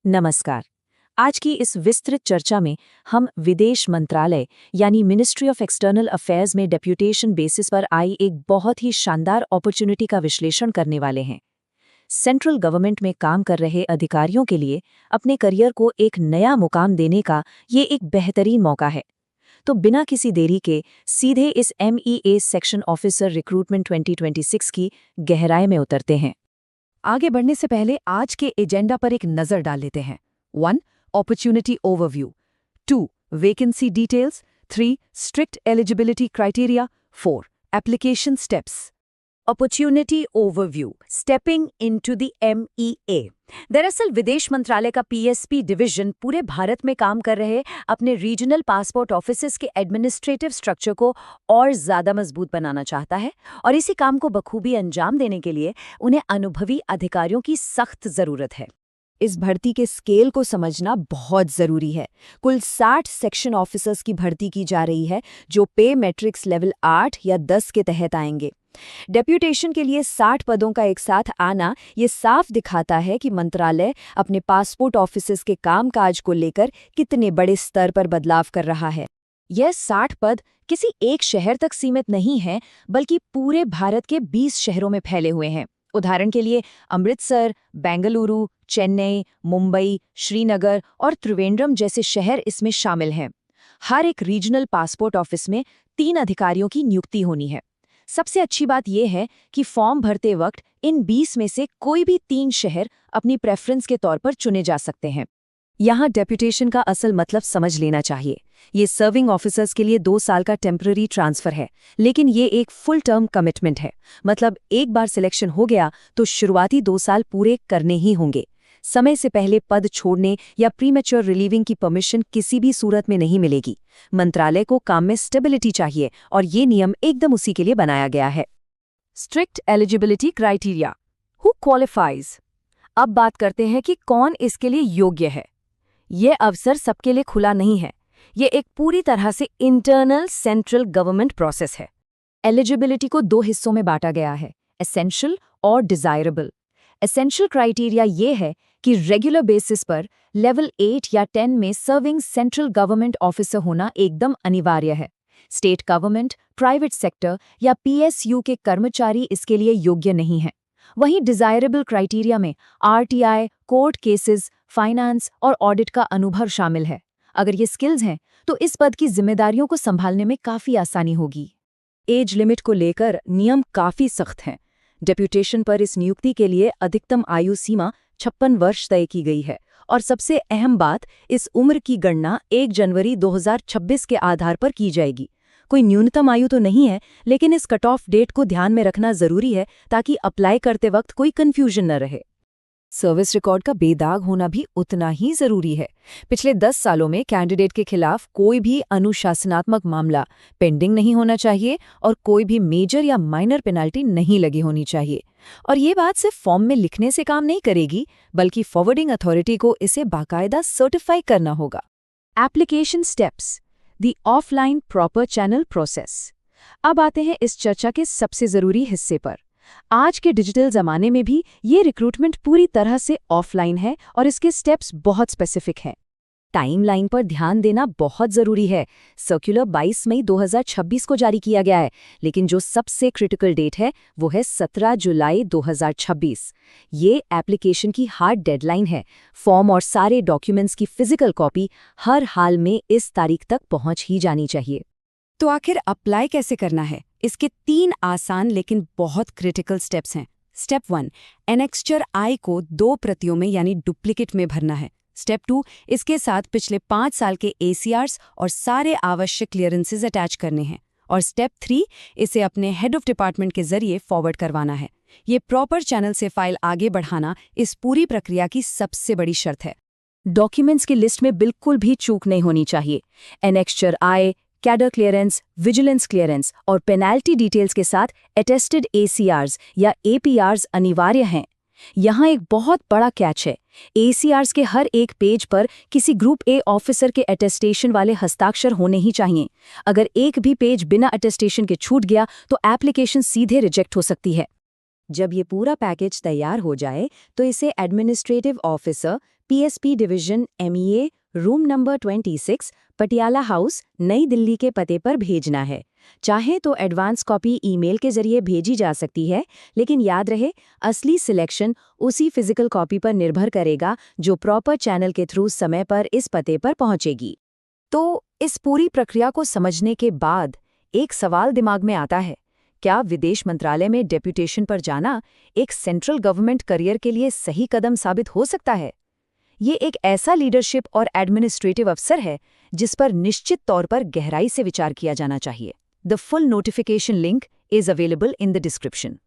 नमस्कार। आज की इस विस्तृत चर्चा में हम विदेश मंत्रालय यानी मिनिस्ट्री ऑफ एक्सटर्नल अफेयर्स में डेप्यूटेशन बेसिस पर आई एक बहुत ही शानदार अपॉर्चुनिटी का विश्लेषण करने वाले हैं। सेंट्रल गवर्नमेंट में काम कर रहे अधिकारियों के लिए अपने करियर को एक नया मुकाम देने का ये एक बेहतरीन मौका है। तो बिना किसी देरी के सीधे इस MEA सेक्शन ऑफिसर रिक्रूटमेंट 2026 की गहराई में उतरते हैं। आगे बढ़ने से पहले आज के एजेंडा पर एक नजर डाल लेते हैं। 1. Opportunity overview. 2. Vacancy details. 3. Strict eligibility criteria. 4. Application steps. Opportunity overview, stepping into the MEA। दरअसल विदेश मंत्रालय का PSP डिवीजन पूरे भारत में काम कर रहे अपने रीजनल पासपोर्ट ऑफिसेस के एडमिनिस्ट्रेटिव स्ट्रक्चर को और ज़्यादा मजबूत बनाना चाहता है, और इसी काम को बखूबी अंजाम देने के लिए उन्हें अनुभवी अधिकारियों की सख्त ज़रूरत है। इस भर्ती के स्केल को समझना बहुत ज़रूरी है। कुल 60 सेक्शन ऑफिसर्स की भर्ती की जा रही है, जो पे मैट्रिक्स लेवल 8 या 10 के तहत आएंगे। डेप्यूटेशन के लिए 60 पदों का एक साथ आना ये साफ दिखाता है कि मंत्रालय अपने पासपोर्ट ऑफिसेस के कामकाज को लेकर कितने बड़े स्तर पर बदलाव कर रहा है। यह 60 पद किसी एक शहर तक सीमित नहीं है, बल्कि पूरे भारत के 20 शहरों में फैले हुए हैं। उदाहरण के लिए अमृतसर, बेंगलुरु, चेन्नई, मुंबई, श्रीनगर और त्रिवेंद्रम जैसे शहर इसमें शामिल हैं। हर एक रीजनल पासपोर्ट ऑफिस में 3 अधिकारियों की नियुक्ति होनी है। सबसे अच्छी बात यह है कि फॉर्म भरते वक्त इन 20 में से कोई भी 3 शहर अपनी प्रेफरेंस के तौर पर चुने जा सकते हैं। यहाँ डेप्यूटेशन का असल मतलब समझ लेना चाहिए। ये सर्विंग ऑफिसर्स के लिए 2 साल का टेम्पररी ट्रांसफर है, लेकिन ये एक फुल टर्म कमिटमेंट है। मतलब एक बार सिलेक्शन हो गया तो शुरुआती 2 साल पूरे करने ही होंगे। समय से पहले पद छोड़ने या प्रीमेच्योर रिलीविंग की परमिशन किसी भी सूरत में नहीं मिलेगी। मंत्रालय को काम में स्टेबिलिटी चाहिए, और ये नियम एकदम उसी के लिए बनाया गया है। Strict eligibility criteria. Who qualifies. अब बात करते हैं कि कौन इसके लिए योग्य है। ये अवसर सबके लिए खुला नहीं है। ये एक पूरी तरह से इंटरनल सेंट्रल गवर्नमेंट प्रोसेस है। एलिजिबिलिटी को 2 हिस्सों में बांटा गया है, एसेंशियल और डिजायरेबल। एसेंशियल क्राइटेरिया ये है कि रेगुलर बेसिस पर लेवल 8 या 10 में सर्विंग सेंट्रल गवर्नमेंट ऑफिसर होना एकदम अनिवार्य है। स्टेट गवर्नमेंट, प्राइवेट सेक्टर या PSU के कर्मचारी इसके लिए योग्य नहीं हैं। वहीं डिजायरेबल क्राइटेरिया में RTI, कोर्ट केसेस, फाइनेंस और ऑडिट का अनुभव शामिल है। अगर ये स्किल्स हैं तो इस पद की जिम्मेदारियों को संभालने में काफ़ी आसानी होगी। एज लिमिट को लेकर नियम काफ़ी सख्त हैं। डेप्यूटेशन पर इस नियुक्ति के लिए अधिकतम आयु सीमा 56 वर्ष तय की गई है, और सबसे अहम बात, इस उम्र की गणना 1 जनवरी 2026 के आधार पर की जाएगी। कोई न्यूनतम आयु तो नहीं है, लेकिन इस कट ऑफ डेट को ध्यान में रखना जरूरी है ताकि अप्लाई करते वक्त कोई कंफ्यूजन न रहे। सर्विस रिकॉर्ड का बेदाग होना भी उतना ही जरूरी है। पिछले 10 सालों में कैंडिडेट के खिलाफ कोई भी अनुशासनात्मक मामला पेंडिंग नहीं होना चाहिए, और कोई भी मेजर या माइनर पेनल्टी नहीं लगी होनी चाहिए। और ये बात सिर्फ फॉर्म में लिखने से काम नहीं करेगी, बल्कि फॉरवर्डिंग अथॉरिटी को इसे बाकायदा सर्टिफाई करना होगा। Application steps, the offline proper channel process. अब आते हैं इस चर्चा के सबसे जरूरी हिस्से पर। आज के डिजिटल जमाने में भी ये रिक्रूटमेंट पूरी तरह से ऑफलाइन है, और इसके स्टेप्स बहुत स्पेसिफिक हैं। टाइमलाइन पर ध्यान देना बहुत जरूरी है। सर्कुलर 22 मई 2026 को जारी किया गया है, लेकिन जो सबसे क्रिटिकल डेट है वो है 17 जुलाई 2026। ये एप्लीकेशन की हार्ड डेडलाइन है। फॉर्म और सारे डॉक्यूमेंट्स की फिजिकल कॉपी हर हाल में इस तारीख तक पहुंच ही जानी चाहिए। तो आखिर अप्लाई कैसे करना है? इसके 3 आसान लेकिन बहुत क्रिटिकल स्टेप्स हैं। स्टेप 1, एनेक्स्चर I को 2 प्रतियों में यानी डुप्लीकेट में भरना है। स्टेप 2, इसके साथ पिछले 5 साल के ACRs और सारे आवश्यक क्लियरेंसेज अटैच करने हैं। और स्टेप 3, इसे अपने हेड ऑफ डिपार्टमेंट के जरिए फॉरवर्ड करवाना है। ये प्रॉपर चैनल से फाइल आगे बढ़ाना इस पूरी प्रक्रिया की सबसे बड़ी शर्त है। डॉक्यूमेंट्स की लिस्ट में बिल्कुल भी चूक नहीं होनी चाहिए। Annexure I, cadre clearance, vigilance clearance और पेनाल्टी डिटेल्स के साथ अटेस्टेड ACRs या APRs अनिवार्य हैं। यहाँ एक बहुत बड़ा कैच है। ACRs के हर एक पेज पर किसी ग्रुप A ऑफिसर के अटेस्टेशन वाले हस्ताक्षर होने ही चाहिए। अगर एक भी पेज बिना अटेस्टेशन के छूट गया तो एप्लीकेशन सीधे रिजेक्ट हो सकती है। जब ये पूरा पैकेज तैयार हो जाए तो इसे administrative officer PSP division MEA room number 26 Patiala house नई दिल्ली के पते पर भेजना है। चाहे तो एडवांस कॉपी ईमेल के जरिए भेजी जा सकती है, लेकिन याद रहे असली सिलेक्शन उसी फिजिकल कॉपी पर निर्भर करेगा जो प्रॉपर चैनल के थ्रू समय पर इस पते पर पहुंचेगी। तो इस पूरी प्रक्रिया को समझने के बाद एक सवाल दिमाग में आता है, क्या विदेश मंत्रालय में डेप्यूटेशन पर जाना एक सेंट्रल गवर्नमेंट करियर के लिए सही कदम साबित हो सकता है? ये एक ऐसा लीडरशिप और एडमिनिस्ट्रेटिव अफसर है जिस पर निश्चित तौर पर गहराई से विचार किया जाना चाहिए। The full notification link is available in the description.